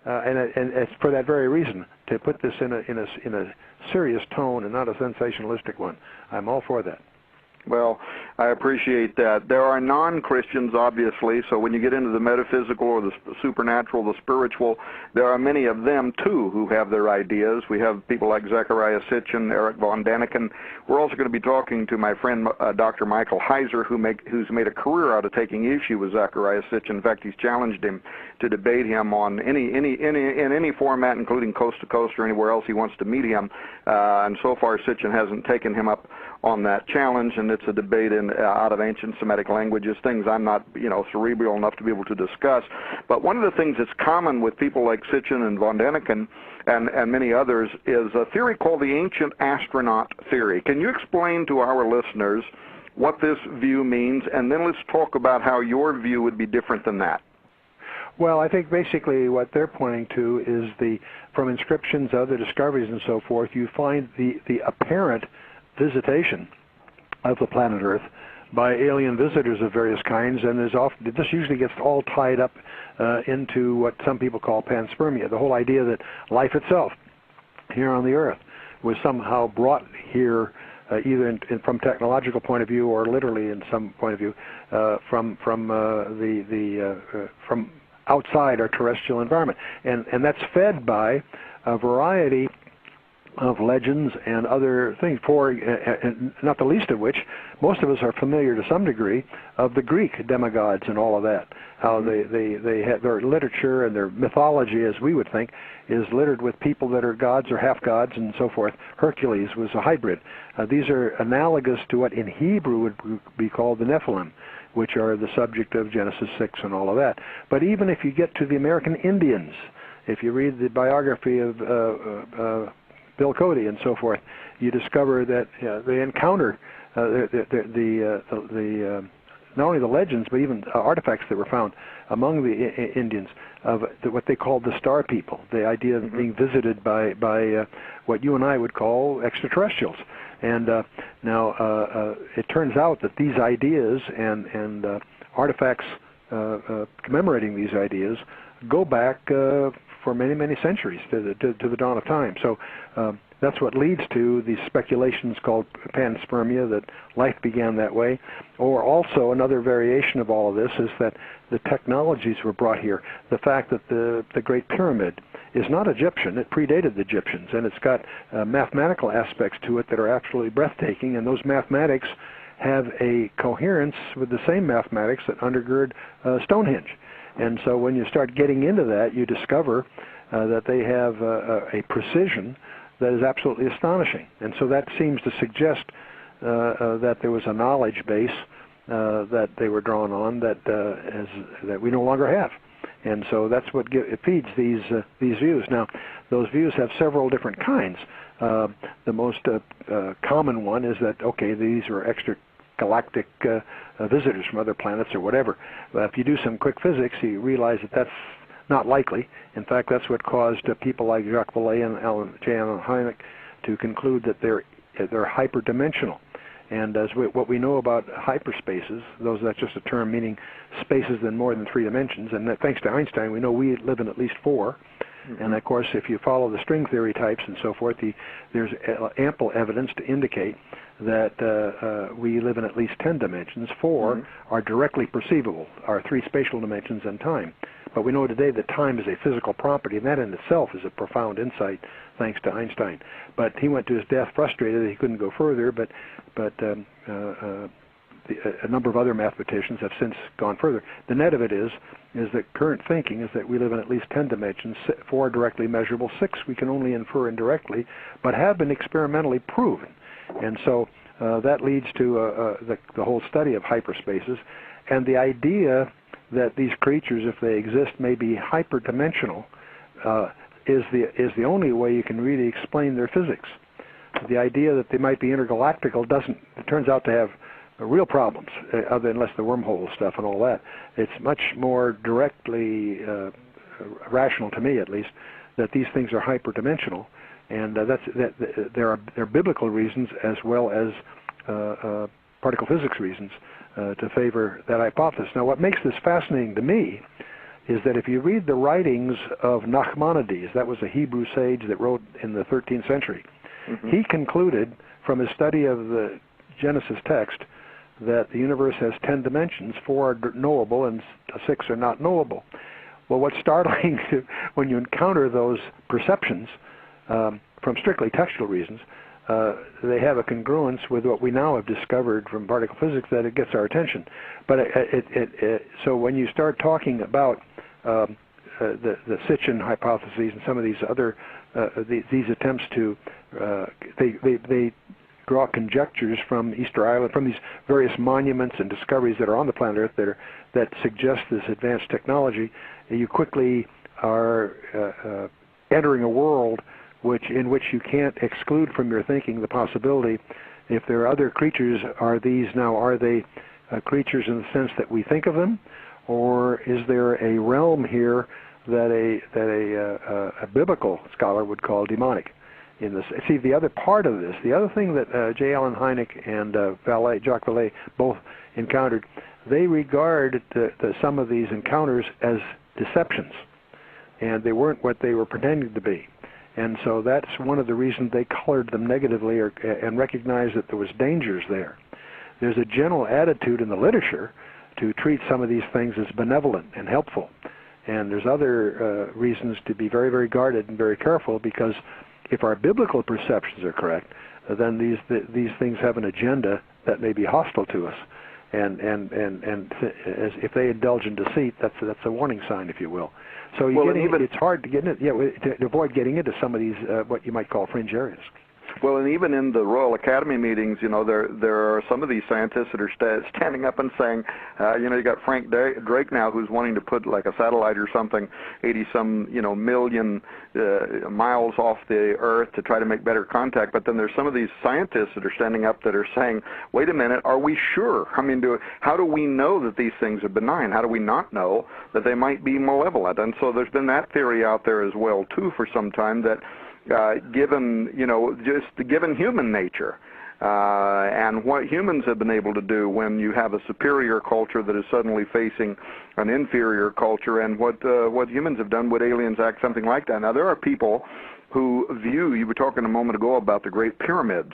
and it's for that very reason, to put this in a serious tone and not a sensationalistic one. I'm all for that. Well, I appreciate that. There are non-Christians, obviously, so when you get into the metaphysical or the supernatural, the spiritual, there are many of them, too, who have their ideas. We have people like Zechariah Sitchin, Eric von Daniken. We're also going to be talking to my friend Dr. Michael Heiser, who's made a career out of taking issue with Zechariah Sitchin. In fact, he's challenged him to debate him on in any format, including coast to coast or anywhere else he wants to meet him. And so far, Sitchin hasn't taken him up on that challenge, and it's a debate out of ancient Semitic languages, things I'm not, cerebral enough to be able to discuss. But one of the things that's common with people like Sitchin and von Daniken and many others is a theory called the ancient astronaut theory. Can you explain to our listeners what this view means, and then let's talk about how your view would be different than that? Well, I think basically what they're pointing to is from inscriptions, other discoveries, and so forth, you find the apparent visitation of the planet Earth by alien visitors of various kinds, and this usually gets all tied up into what some people call panspermia, the whole idea that life itself here on the Earth was somehow brought here either from technological point of view or literally in some point of view from outside our terrestrial environment, and that's fed by a variety of legends and other things, and not the least of which, most of us are familiar to some degree of the Greek demigods and all of that, how they had their literature and their mythology, as we would think, is littered with people that are gods or half-gods and so forth. Hercules was a hybrid. These are analogous to what in Hebrew would be called the Nephilim, which are the subject of Genesis 6 and all of that. But even if you get to the American Indians, if you read the biography of Bill Cody and so forth, you discover that they encounter not only the legends but even artifacts that were found among the Indians of what they called the star people, the idea of being visited by what you and I would call extraterrestrials. And now it turns out that these ideas and artifacts commemorating these ideas go back for many, many centuries to the dawn of time. So that's what leads to these speculations called panspermia, that life began that way. Or also another variation of all of this is that the technologies were brought here. The fact that the Great Pyramid is not Egyptian, it predated the Egyptians, and it's got mathematical aspects to it that are absolutely breathtaking, and those mathematics have a coherence with the same mathematics that undergird Stonehenge. And so when you start getting into that, you discover that they have a precision that is absolutely astonishing. And so that seems to suggest that there was a knowledge base that they were drawn on that we no longer have. And so that's what it feeds these views. Now, those views have several different kinds. The most common one is that, okay, these are extragalactic visitors from other planets or whatever. If you do some quick physics, you realize that that's not likely. In fact, that's what caused people like Jacques Vallée and J. Allen Hynek to conclude that they're hyperdimensional. And what we know about hyperspaces, that's just a term meaning spaces in more than 3 dimensions. And thanks to Einstein, we know we live in at least 4. Mm-hmm. And of course, if you follow the string theory types and so forth, there's ample evidence to indicate that we live in at least 10 dimensions. 4 are directly perceivable, are 3 spatial dimensions and time. But we know today that time is a physical property, and that in itself is a profound insight, thanks to Einstein. But he went to his death frustrated that he couldn't go further, but a number of other mathematicians have since gone further. The net of it is that current thinking is that we live in at least 10 dimensions, 4 directly measurable, 6 we can only infer indirectly, but have been experimentally proven. And so that leads to the whole study of hyperspaces, and the idea that these creatures, if they exist, may be hyperdimensional is the only way you can really explain their physics. The idea that they might be intergalactical it turns out to have real problems, unless the wormhole stuff and all that. It's much more directly rational, to me at least, that these things are hyperdimensional, and there are biblical reasons as well as particle physics reasons to favor that hypothesis. Now, what makes this fascinating to me is that if you read the writings of Nachmanides, that was a Hebrew sage that wrote in the 13th century, he concluded from his study of the Genesis text that the universe has 10 dimensions, 4 are knowable and 6 are not knowable. Well, what's startling when you encounter those perceptions from strictly textual reasons, they have a congruence with what we now have discovered from particle physics that it gets our attention. But so when you start talking about the Sitchin hypotheses and some of these other these attempts to they draw conjectures from Easter Island, from these various monuments and discoveries that are on the planet Earth that suggest this advanced technology, you quickly are entering a world in which you can't exclude from your thinking the possibility, if there are other creatures, are they creatures in the sense that we think of them, or is there a realm here that a biblical scholar would call demonic? In this, see, the other part of this, the other thing that J. Allen Hynek and Jacques Vallée both encountered, they regard some of these encounters as deceptions, and they weren't what they were pretending to be. And so that's one of the reasons they colored them negatively and recognized that there was dangers there. There's a general attitude in the literature to treat some of these things as benevolent and helpful. And there's other reasons to be very, very guarded and very careful, because if our biblical perceptions are correct, then these things have an agenda that may be hostile to us. And if they indulge in deceit, that's a warning sign, if you will. So it's hard to get in, to avoid getting into some of these what you might call fringe areas. Well, and even in the Royal Academy meetings, there are some of these scientists that are standing up and saying, you got Frank Drake now, who's wanting to put like a satellite or something 80-some million miles off the Earth to try to make better contact. But then there's some of these scientists that are standing up that are saying, wait a minute, are we sure? I mean, how do we know that these things are benign? How do we not know that they might be malevolent? And so there's been that theory out there as well too for some time, that given human nature and what humans have been able to do when you have a superior culture that is suddenly facing an inferior culture, and what humans have done, would aliens act something like that? Now, there are people who view, you were talking a moment ago about the Great Pyramids,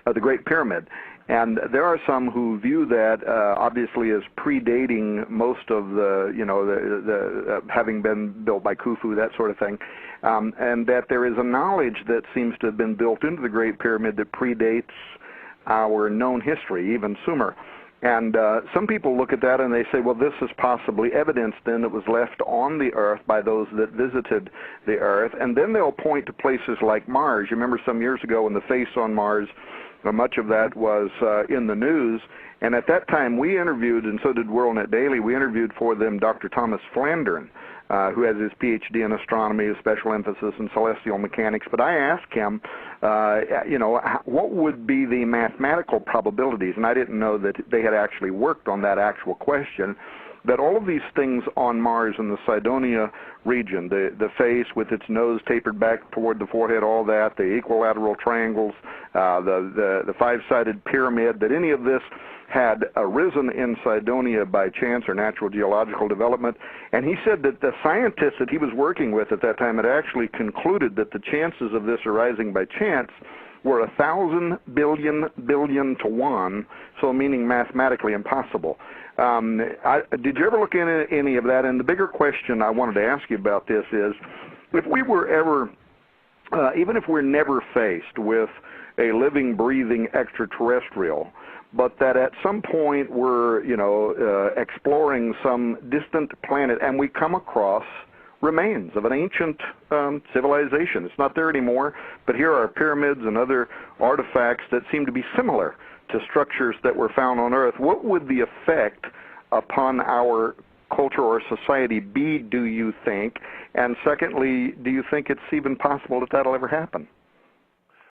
the Great Pyramid. And there are some who view that obviously as predating most of the having been built by Khufu, that sort of thing, and that there is a knowledge that seems to have been built into the Great Pyramid that predates our known history, even Sumer. And some people look at that and they say, well, this is possibly evidence then that was left on the Earth by those that visited the Earth. And then they'll point to places like Mars. You remember some years ago when the face on Mars, much of that was in the news. And at that time we interviewed, and so did WorldNet Daily, we interviewed for them Dr. Thomas Flandern, who has his PhD in astronomy, a special emphasis in celestial mechanics. But I asked him, what would be the mathematical probabilities, and I didn't know that they had actually worked on that actual question, that all of these things on Mars in the Cydonia region, the face with its nose tapered back toward the forehead, all that, the equilateral triangles, the five-sided pyramid, that any of this had arisen in Cydonia by chance or natural geological development. And he said that the scientists that he was working with at that time had actually concluded that the chances of this arising by chance were 1,000 billion to 1, so meaning mathematically impossible. Did you ever look into any of that? And the bigger question I wanted to ask you about this is, if we were ever, even if we're never faced with a living, breathing extraterrestrial, but that at some point we're, exploring some distant planet and we come across remains of an ancient civilization. It's not there anymore, but here are pyramids and other artifacts that seem to be similar to structures that were found on Earth. What would the effect upon our culture or society be, do you think? And secondly, do you think it's even possible that that'll ever happen?